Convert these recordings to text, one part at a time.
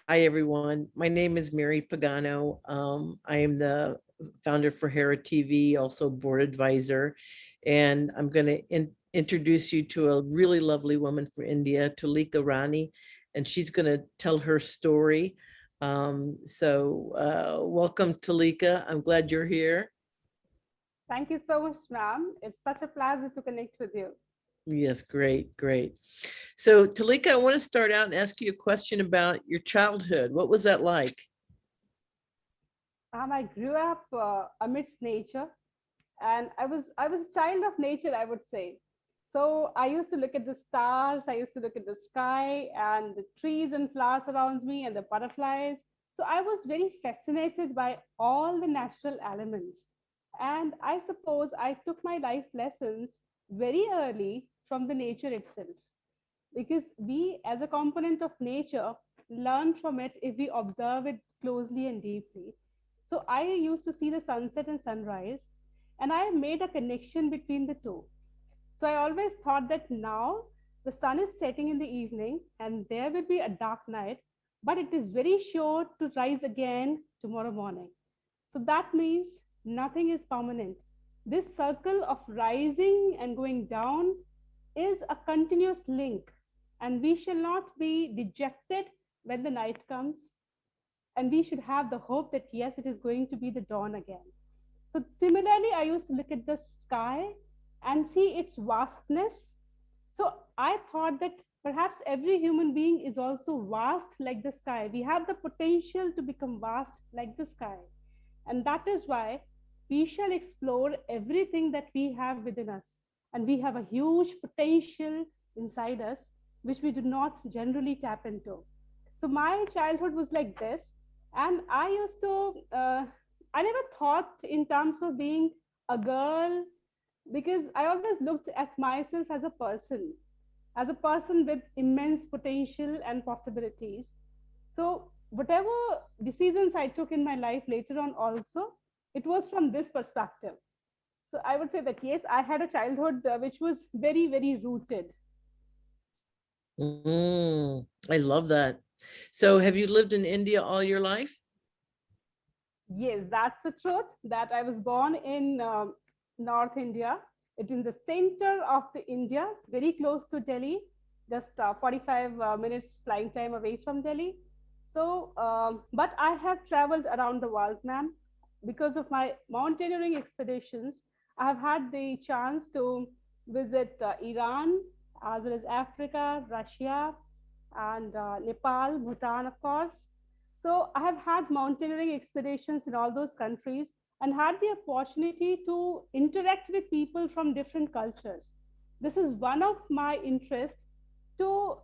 Hi, everyone. My name is Mary Pagano. I am the founder for Hera TV, also board advisor. And I'm going to introduce you to a really lovely woman from India, Toolika Rani, and she's going to tell her story. Welcome, Toolika. I'm glad you're here. Thank you so much, ma'am. It's such a pleasure to connect with you. Yes, great, great. So, Toolika, I want to start out and ask you a question about your childhood. What was that like? I grew up amidst nature, and I was a child of nature, I would say. So I used to look at the stars, I used to look at the sky and the trees and flowers around me and the butterflies. So I was very fascinated by all the natural elements. And I suppose I took my life lessons very early from the nature itself, because we, as a component of nature, learn from it if we observe it closely and deeply. So I used to see the sunset and sunrise, and I made a connection between the two. So I always thought that now the sun is setting in the evening and there will be a dark night, but it is very sure to rise again tomorrow morning. So that means nothing is permanent. This circle of rising and going down is a continuous link, and we shall not be dejected when the night comes. And we should have the hope that yes, it is going to be the dawn again. So, similarly, I used to look at the sky and see its vastness. So, I thought that perhaps every human being is also vast like the sky. We have the potential to become vast like the sky. And that is why we shall explore everything that we have within us. And we have a huge potential inside us, which we do not generally tap into. So my childhood was like this. And I used to, I never thought in terms of being a girl, because I always looked at myself as a person with immense potential and possibilities. So, whatever decisions I took in my life later on, also, it was from this perspective. So, I would say that yes, I had a childhood which was very, very rooted. I love that. So, have you lived in India all your life? Yes, that's the truth that I was born in North India. It's in the center of the India, very close to Delhi, just 45 minutes flying time away from Delhi. So, but I have traveled around the world, ma'am, because of my mountaineering expeditions. I have had the chance to visit Iran, as well as Africa, Russia, and Nepal, Bhutan, of course. So I have had mountaineering expeditions in all those countries and had the opportunity to interact with people from different cultures. This is one of my interests, to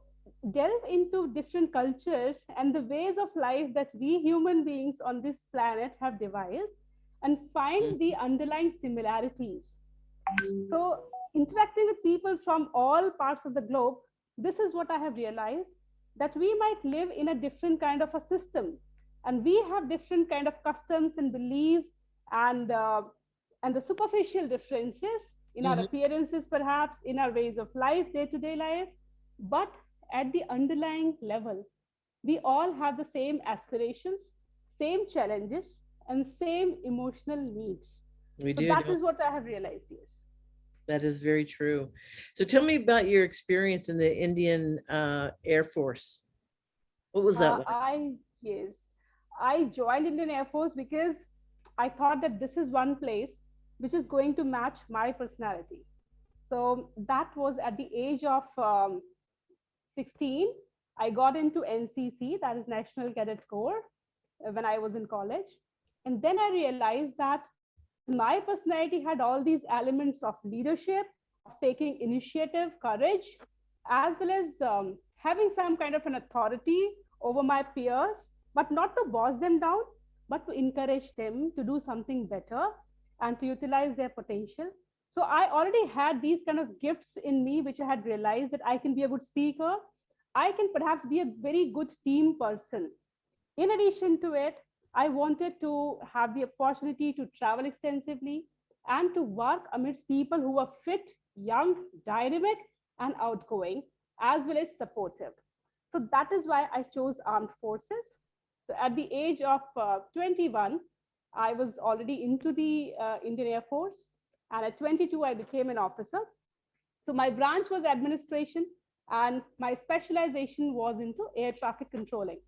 delve into different cultures and the ways of life that we human beings on this planet have devised, and find the underlying similarities. So, interacting with people from all parts of the globe, this is what I have realized, that we might live in a different kind of a system, and we have different kind of customs and beliefs, and and the superficial differences in our Mhm. appearances, perhaps in our ways of life, day to day life, but at the underlying level, we all have the same aspirations, same challenges, and same emotional needs. We So do that know is what I have realized. Yes. that is very true. So, tell me about your experience in the Indian Air Force. What was that like? I yes, I joined Indian Air Force because I thought that this is one place which is going to match my personality. So that was at the age of 16. I got into NCC, that is National Cadet Corps, when I was in college. And then I realized that as my personality had all these elements of leadership, of taking initiative, courage, as well as having some kind of an authority over my peers, but not to boss them down, but to encourage them to do something better and to utilize their potential. So I already had these kind of gifts in me, which I had realized that I can be a good speaker. I can perhaps be a very good team person. In addition to it, I wanted to have the opportunity to travel extensively and to work amidst people who were fit, young, dynamic, and outgoing, as well as supportive. So that is why I chose armed forces. So at the age of 21, I was already into the Indian Air Force. And at 22, I became an officer. So my branch was administration, and my specialization was into air traffic controlling.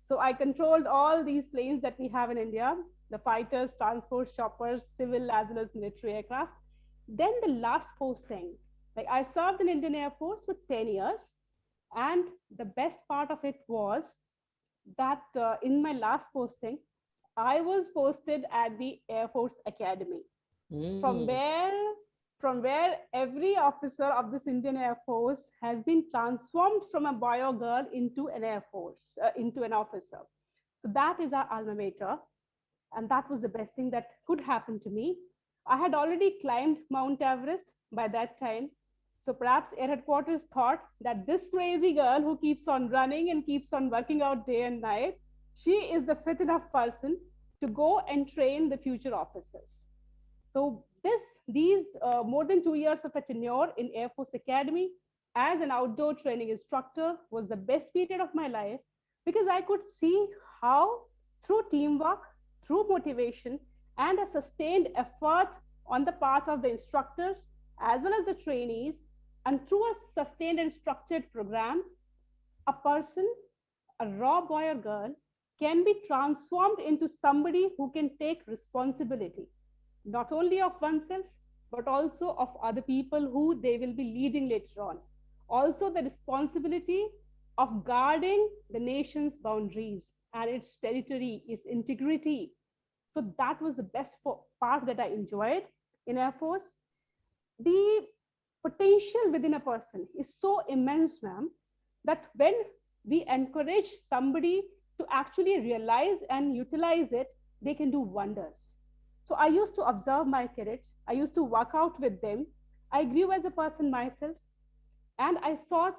So I controlled all these planes that we have in India, the fighters, transport, choppers, civil as well as military aircraft. Then the last posting, like I served in Indian Air Force for 10 years. And the best part of it was that in my last posting, I was posted at the Air Force Academy, from Mm. where from where every officer of this Indian Air Force has been transformed from a boy or girl into an Air Force, into an officer. So that is our alma mater. And that was the best thing that could happen to me. I had already climbed Mount Everest by that time. So perhaps Air Headquarters thought that this crazy girl who keeps on running and keeps on working out day and night, she is the fit enough person to go and train the future officers. So these more than 2 years of a tenure in Air Force Academy as an outdoor training instructor was the best period of my life, because I could see how through teamwork, through motivation, and a sustained effort on the part of the instructors as well as the trainees, and through a sustained and structured program, a person, a raw boy or girl, can be transformed into somebody who can take responsibility, not only of oneself, but also of other people who they will be leading later on. Also, the responsibility of guarding the nation's boundaries and its territory, its integrity. So that was the best part that I enjoyed in Air Force. The potential within a person is so immense, ma'am, that when we encourage somebody to actually realize and utilize it, they can do wonders. So I used to observe my cadets. I used to work out with them. I grew as a person myself, and I saw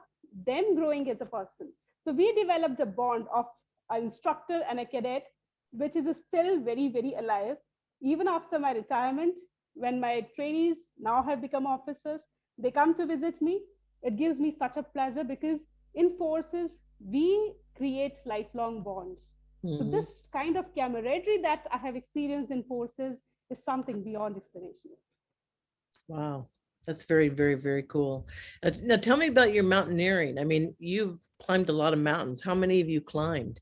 them growing as a person. So we developed a bond of an instructor and a cadet, which is still very, very alive. Even after my retirement, when my trainees now have become officers, they come to visit me. It gives me such a pleasure, because in forces, we create lifelong bonds. So Mhm. this kind of camaraderie that I have experienced in forces is something beyond explanation. Wow. That's very, very, very cool. Now tell me about your mountaineering. I mean, you've climbed a lot of mountains. How many have you climbed?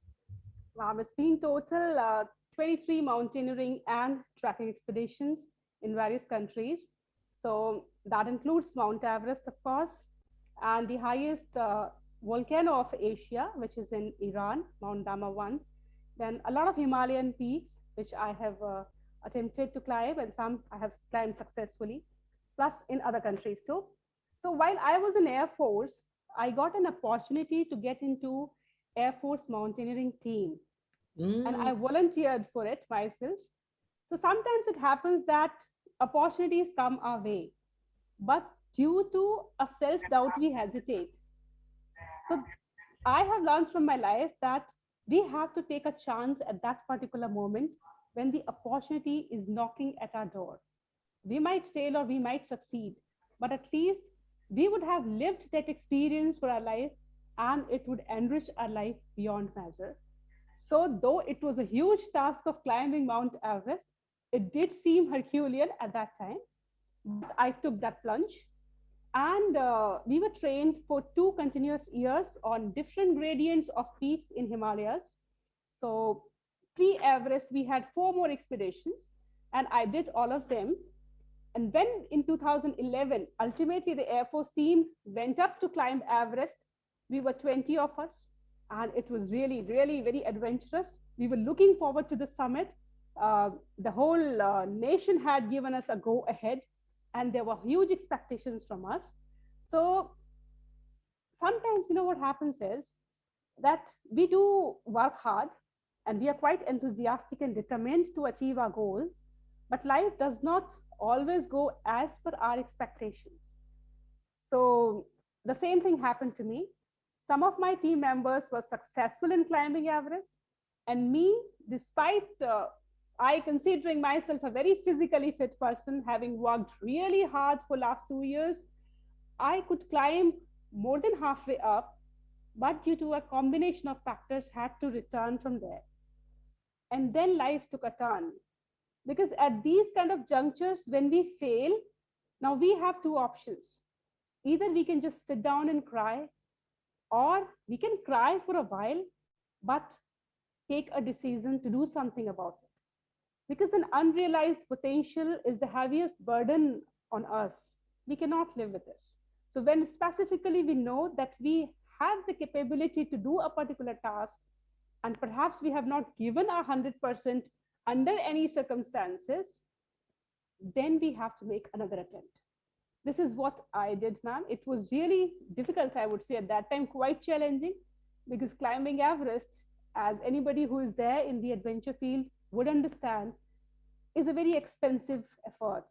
It's been total 23 mountaineering and trekking expeditions in various countries. So that includes Mount Everest, of course, and the highest volcano of Asia, which is in Iran, Mount Dama 1. Then a lot of Himalayan peaks, which I have attempted to climb, and some I have climbed successfully, plus in other countries too. So while I was in Air Force, I got an opportunity to get into Air Force mountaineering team, and Mm. I volunteered for it myself. So sometimes it happens that opportunities come our way, but due to a self doubt, we hesitate. So I have learned from my life that we have to take a chance at that particular moment when the opportunity is knocking at our door. We might fail or we might succeed, but at least we would have lived that experience for our life, and it would enrich our life beyond measure. So, though it was a huge task of climbing Mount Everest, it did seem Herculean at that time. But I took that plunge, and we were trained for 2 continuous years on different gradients of peaks in Himalayas. So, pre Everest, we had 4 more expeditions, and I did all of them. And when in 2011, ultimately the Air Force team went up to climb Everest, we were 20 of us, and it was really, really very adventurous. We were looking forward to the summit. The whole nation had given us a go ahead, and there were huge expectations from us. So sometimes, what happens is that we do work hard, and we are quite enthusiastic and determined to achieve our goals, but life does not always go as per our expectations. So the same thing happened to me. Some of my team members were successful in climbing Everest, and me, despite I considering myself a very physically fit person, having worked really hard for last 2 years, I could climb more than halfway up, but due to a combination of factors, had to return from there. And then life took a turn. Because at these kind of junctures, when we fail, now we have two options. Either we can just sit down and cry, or we can cry for a while, but take a decision to do something about it. Because an unrealized potential is the heaviest burden on us. We cannot live with this. So, when specifically we know that we have the capability to do a particular task, and perhaps we have not given 100% under any circumstances, then we have to make another attempt. This is what I did, ma'am. It was really difficult, I would say, at that time, quite challenging, because climbing Everest, as anybody who is there in the adventure field would understand, is a very expensive effort.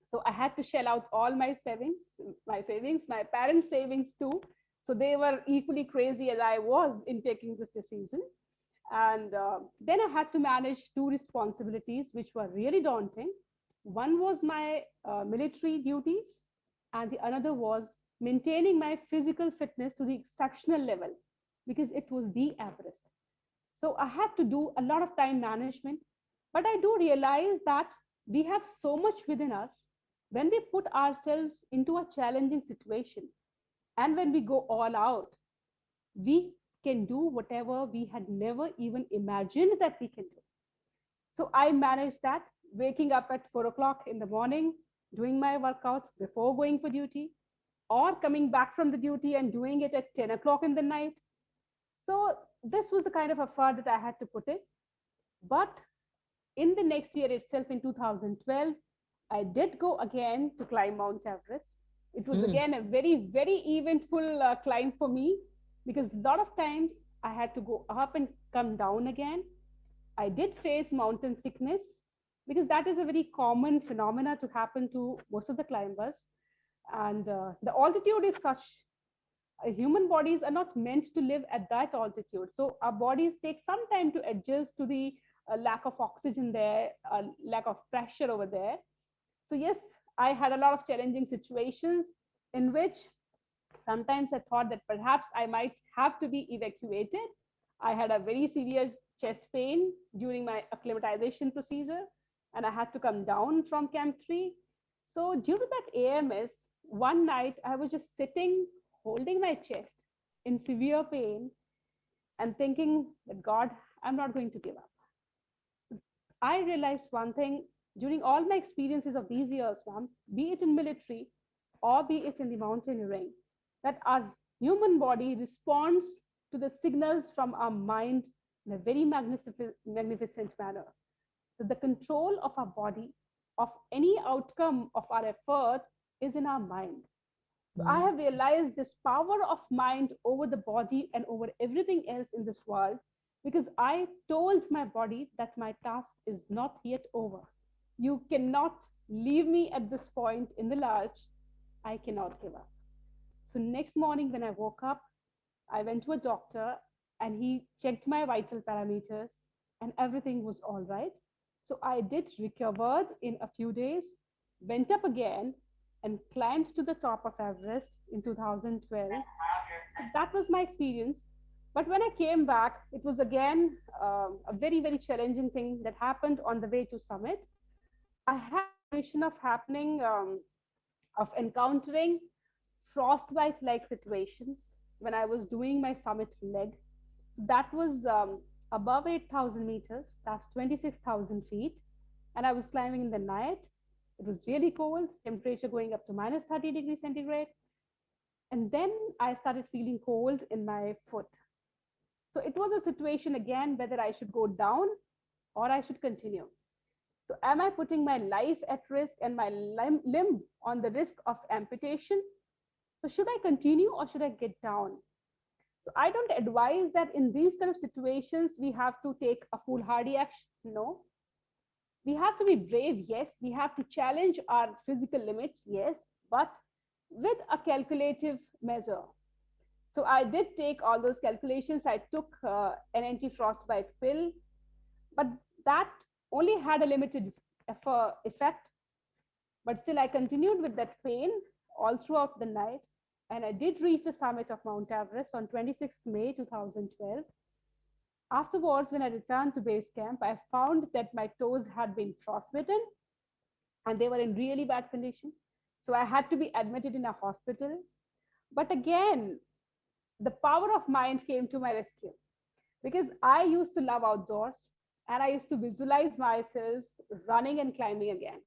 So I had to shell out all my parents' savings too. So they were equally crazy as I was in taking this decision. And then I had to manage two responsibilities, which were really daunting. One was my military duties, and the another was maintaining my physical fitness to the exceptional level, because it was the Everest. So I had to do a lot of time management. But I do realize that we have so much within us when we put ourselves into a challenging situation, and when we go all out, we can do whatever we had never even imagined that we can do. So I managed that, waking up at 4 o'clock in the morning, doing my workout before going for duty, or coming back from the duty and doing it at 10 o'clock in the night. So this was the kind of effort that I had to put in. But in the next year itself, in 2012, I did go again to climb Mount Everest. It was again a very, very eventful climb for me, because a lot of times I had to go up and come down again. I did face mountain sickness, because that is a very common phenomena to happen to most of the climbers. And the altitude is such, human bodies are not meant to live at that altitude. So our bodies take some time to adjust to the lack of oxygen there, lack of pressure over there. So yes, I had a lot of challenging situations in which sometimes I thought that perhaps I might have to be evacuated. I had a very severe chest pain during my acclimatization procedure, and I had to come down from Camp 3. So due to that AMS, one night I was just sitting, holding my chest in severe pain and thinking that, God, I'm not going to give up. I realized one thing during all my experiences of these years, ma'am, be it in military or be it in the mountaineering, that our human body responds to the signals from our mind in a very magnificent manner. So the control of our body, of any outcome of our effort, is in our mind. So I have realized this power of mind over the body and over everything else in this world, because I told my body that my task is not yet over. You cannot leave me at this point in the lurch. I cannot give up. So next morning when I woke up, I went to a doctor and he checked my vital parameters and everything was all right. So I did recovered in a few days, went up again and climbed to the top of Everest in 2012. That was my experience. But when I came back, it was again a very, very challenging thing that happened on the way to summit. I had a situation of happening, of encountering frostbite-like situations when I was doing my summit leg. So that was above 8,000 meters, that's 26,000 feet. And I was climbing in the night. It was really cold, temperature going up to minus 30 degrees centigrade. And then I started feeling cold in my foot. So it was a situation again whether I should go down or I should continue. So am I putting my life at risk and my limb on the risk of amputation? So should I continue or should I get down? So I don't advise that in these kind of situations, we have to take a foolhardy action. No. We have to be brave, yes. We have to challenge our physical limits, yes, but with a calculative measure. So I did take all those calculations. I took an anti-frostbite pill, but that only had a limited effect. But still, I continued with that pain all throughout the night. and I did reach the summit of Mount Everest on 26th May 2012. Afterwards, when I returned to base camp, I found that my toes had been frostbitten and they were in really bad condition. So I had to be admitted in a hospital. But again, the power of mind came to my rescue because I used to love outdoors and I used to visualize myself running and climbing again.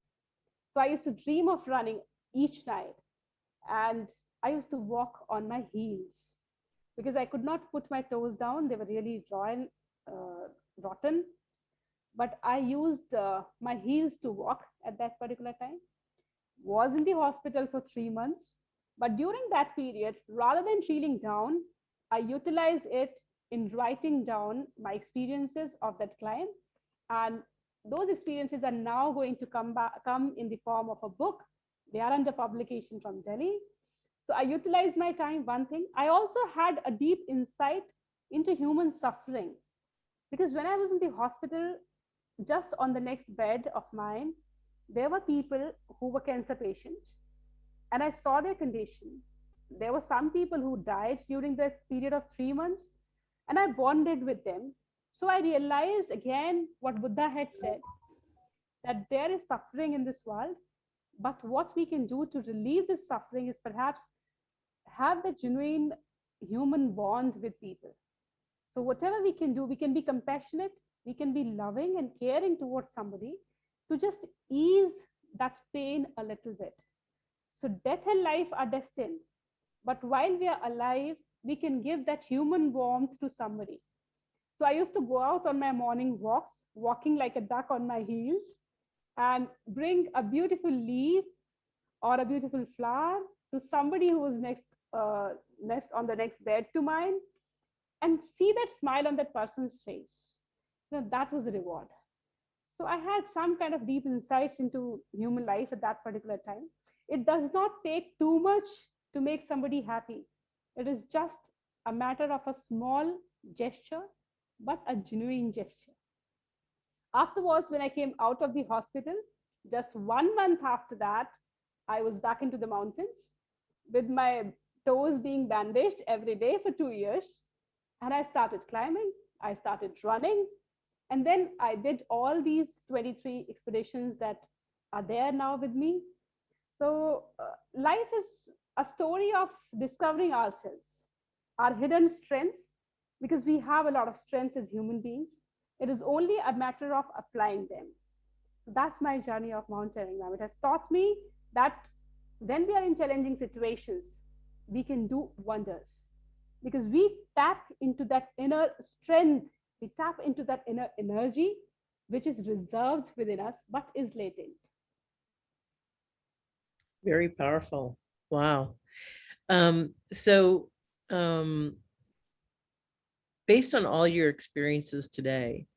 So I used to dream of running each night, and I used to walk on my heels because I could not put my toes down. They were really raw and rotten. But I used my heels to walk at that particular time. Was in the hospital for 3 months. But during that period, rather than feeling down, I utilized it in writing down my experiences of that climb. And those experiences are now going to come in the form of a book. They are under publication from Delhi. So I utilized my time, one thing. I also had a deep insight into human suffering. Because when I was in the hospital, just on the next bed of mine, there were people who were cancer patients, and I saw their condition. There were some people who died during the period of 3 months, and I bonded with them. So I realized again what Buddha had said, that there is suffering in this world, but what we can do to relieve this suffering is perhaps have the genuine human bond with people. So whatever we can do, we can be compassionate, we can be loving and caring towards somebody to just ease that pain a little bit. So death and life are destined, but while we are alive, we can give that human warmth to somebody. So I used to go out on my morning walks, walking like a duck on my heels, and bring a beautiful leaf or a beautiful flower to somebody who was next on the next bed to mine, and see that smile on that person's face. That was a reward. So I had some kind of deep insights into human life at that particular time. It does not take too much to make somebody happy. It is just a matter of a small gesture, but a genuine gesture. Afterwards, when I came out of the hospital, just 1 month after that, I was back into the mountains with my toes being bandaged every day for 2 years. And I started climbing, I started running, and then I did all these 23 expeditions that are there now with me. So life is a story of discovering ourselves, our hidden strengths, because we have a lot of strengths as human beings. It is only a matter of applying them. So that's my journey of mountaineering. Now, it has taught me that when we are in challenging situations, we can do wonders because we tap into that inner strength, we tap into that inner energy, which is reserved within us, but is latent. Very powerful. Wow. So based on all your experiences today,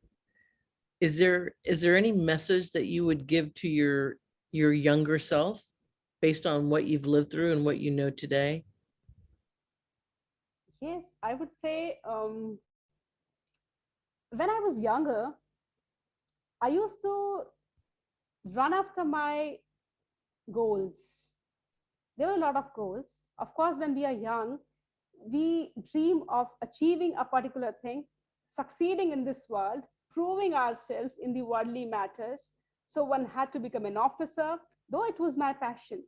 is there any message that you would give to your younger self based on what you've lived through and what you know today? Yes, I would say when I was younger, I used to run after my goals. There were a lot of goals. Of course, when we are young, we dream of achieving a particular thing, succeeding in this world, proving ourselves in the worldly matters. So one had to become an officer, though it was my passion.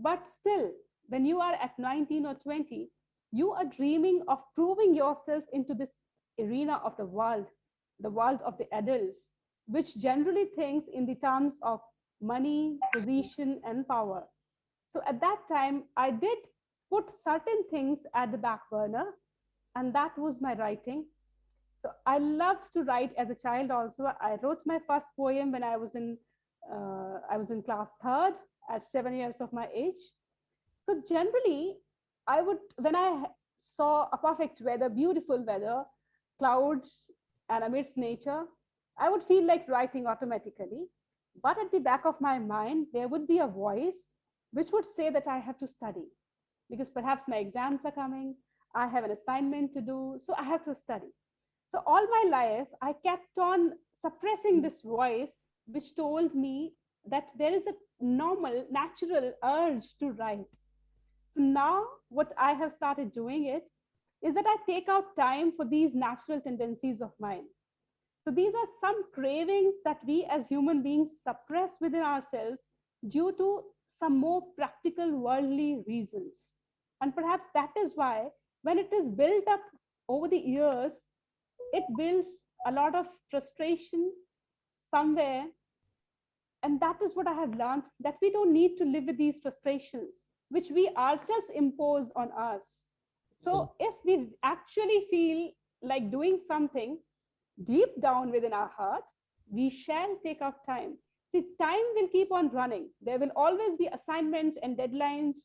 But still, when you are at 19 or 20, you are dreaming of proving yourself into this arena of the world of the adults, which generally thinks in the terms of money, position, and power. So at that time, I did put certain things at the back burner, and that was my writing. So I loved to write as a child also. I wrote my first poem when I was in class third at 7 years of my age. So generally, I would, when I saw a perfect weather, beautiful weather, clouds, and amidst nature, I would feel like writing automatically. But at the back of my mind, there would be a voice which would say that I have to study because perhaps my exams are coming, I have an assignment to do, so I have to study. So all my life, I kept on suppressing this voice which told me that there is a normal, natural urge to write. So now what I have started doing it is that I take out time for these natural tendencies of mine. So these are some cravings that we as human beings suppress within ourselves due to some more practical worldly reasons. And perhaps that is why when it is built up over the years, it builds a lot of frustration somewhere. And that is what I have learned, that we don't need to live with these frustrations, which we ourselves impose on us. Mm. So if we actually feel like doing something deep down within our heart, we shall take out time. See, time will keep on running. There will always be assignments and deadlines.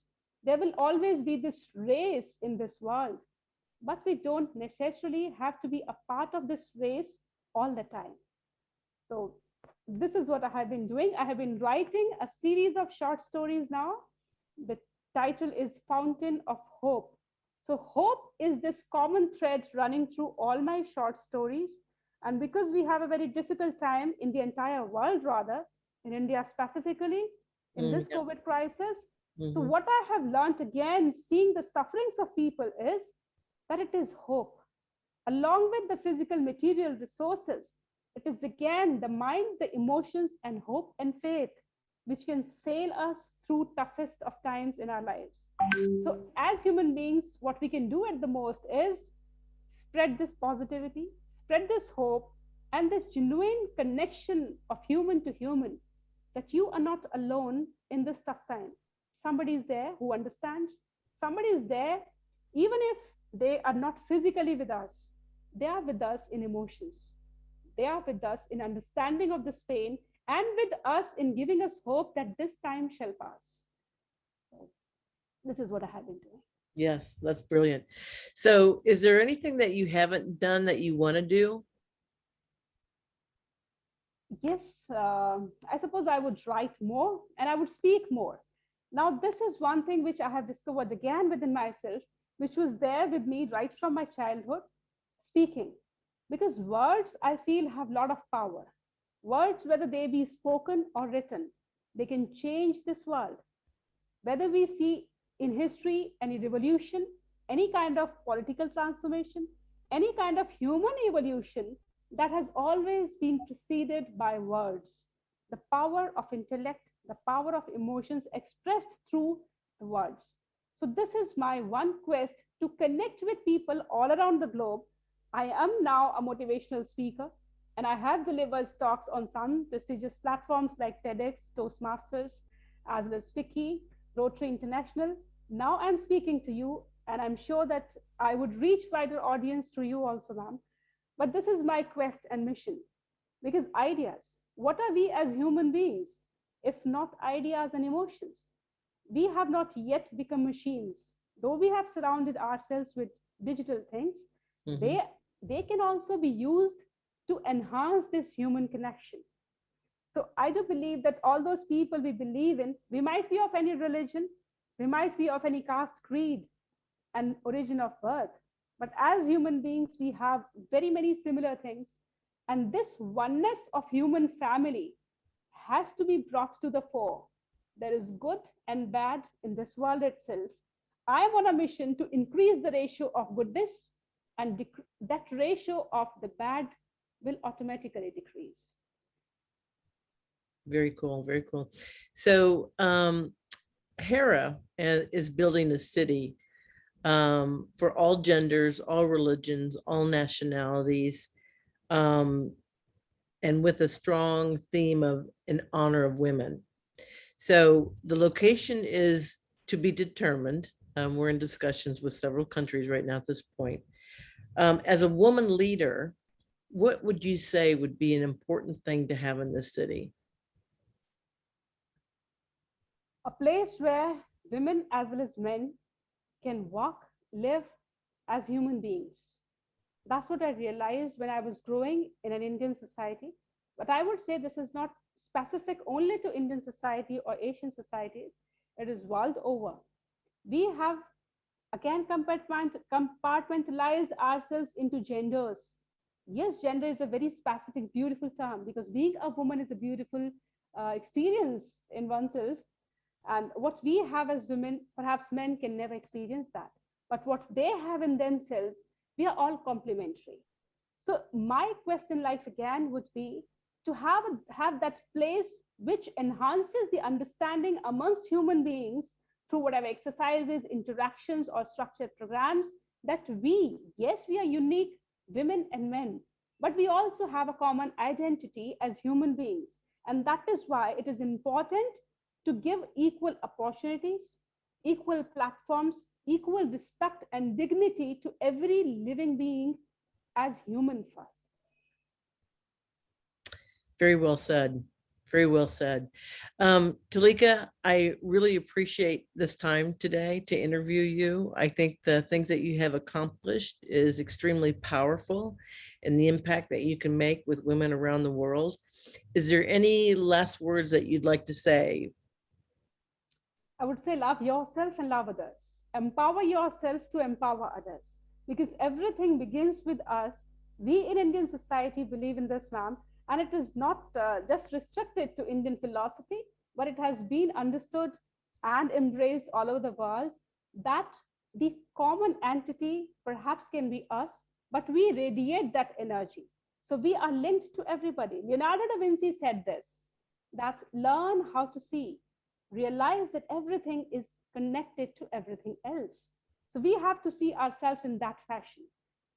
There will always be this race in this world. But we don't necessarily have to be a part of this race all the time. So this is what I have been doing. I have been writing a series of short stories now. The title is Fountain of Hope. So hope is this common thread running through all my short stories. And because we have a very difficult time in the entire world, rather, in India specifically, in this Yeah. COVID crisis, so Mhm. what I have learned again, seeing the sufferings of people, is that it is hope. Along with the physical material resources, it is again the mind, the emotions, and hope and faith which can sail us through toughest of times in our lives. So, as human beings, what we can do at the most is spread this positivity, spread this hope, and this genuine connection of human to human, that you are not alone in this tough time. Somebody is there who understands. Somebody is there, even if they are not physically with us, they are with us in emotions. They are with us in understanding of this pain, and with us in giving us hope that this time shall pass. So this is what I have been doing. Yes, that's brilliant. So is there anything that you haven't done that you want to do? Yes, I suppose I would write more and I would speak more. Now, this is one thing which I have discovered again within myself, which was there with me right from my childhood, speaking. Because words, I feel, have a lot of power. Words, whether they be spoken or written, they can change this world. Whether we see in history any revolution, any kind of political transformation, any kind of human evolution, that has always been preceded by words. The power of intellect, the power of emotions expressed through the words. So, this is my one quest, to connect with people all around the globe. I am now a motivational speaker, and I have delivered talks on some prestigious platforms like TEDx, Toastmasters, as well as Wiki, Rotary International. Now I'm speaking to you, and I'm sure that I would reach wider audience to you also, ma'am. But this is my quest and mission, because ideas, what are we as human beings if not ideas and emotions? We have not yet become machines. Though we have surrounded ourselves with digital things, Mhm. they, they can also be used to enhance this human connection. So I do believe that all those people we believe in, we might be of any religion, we might be of any caste, creed, and origin of birth. But as human beings, we have very many similar things. And this oneness of human family has to be brought to the fore. There is good and bad in this world itself. I am on a mission to increase the ratio of goodness, and that ratio of the bad will automatically decrease. Very cool, very cool. So Hera is building a city for all genders, all religions, all nationalities, um, and with a strong theme of in honor of women. So the location is to be determined. We're in discussions with several countries right now at this point. As a woman leader, what would you say would be an important thing to have in this city? A place where women as well as men can walk, live as human beings. That's what I realized when I was growing in an Indian society. But I would say this is not specific only to Indian society or Asian societies, it is world over. We have again compartmentalized ourselves into genders. Yes, gender is a very specific, beautiful term, because being a woman is a beautiful experience in oneself. And what we have as women, perhaps men can never experience that. But what they have in themselves, we are all complementary. So my quest in life again would be to have that place which enhances the understanding amongst human beings through whatever exercises, interactions, or structured programs, that we, yes, we are unique, women and men, but we also have a common identity as human beings. And that is why it is important to give equal opportunities, equal platforms, equal respect and dignity to every living being as human first. Very well said. Very well said. Toolika, I really appreciate this time today to interview you. I think the things that you have accomplished is extremely powerful, and the impact that you can make with women around the world. Is there any last words that you'd like to say? I would say love yourself and love others. Empower yourself to empower others, because everything begins with us. We in Indian society believe in this, ma'am, and it is not just restricted to Indian philosophy, but it has been understood and embraced all over the world that the common entity perhaps can be us, but we radiate that energy. So we are linked to everybody. Leonardo da Vinci said this, that learn how to see, realize that everything is connected to everything else. So we have to see ourselves in that fashion,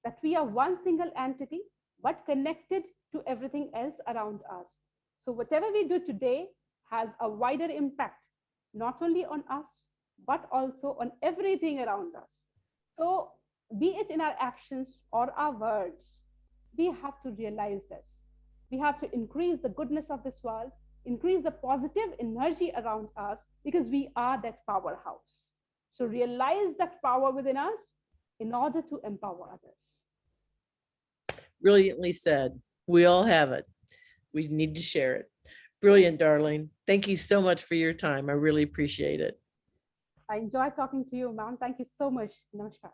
that we are one single entity, but connected to everything else around us. So whatever we do today has a wider impact, not only on us, but also on everything around us. So be it in our actions or our words, we have to realize this. We have to increase the goodness of this world, increase the positive energy around us, because we are that powerhouse. So realize that power within us in order to empower others. Brilliantly said. We all have it. We need to share it. Brilliant, darling. Thank you so much for your time. I really appreciate it. I enjoy talking to you, ma'am. Thank you so much. Namaskar.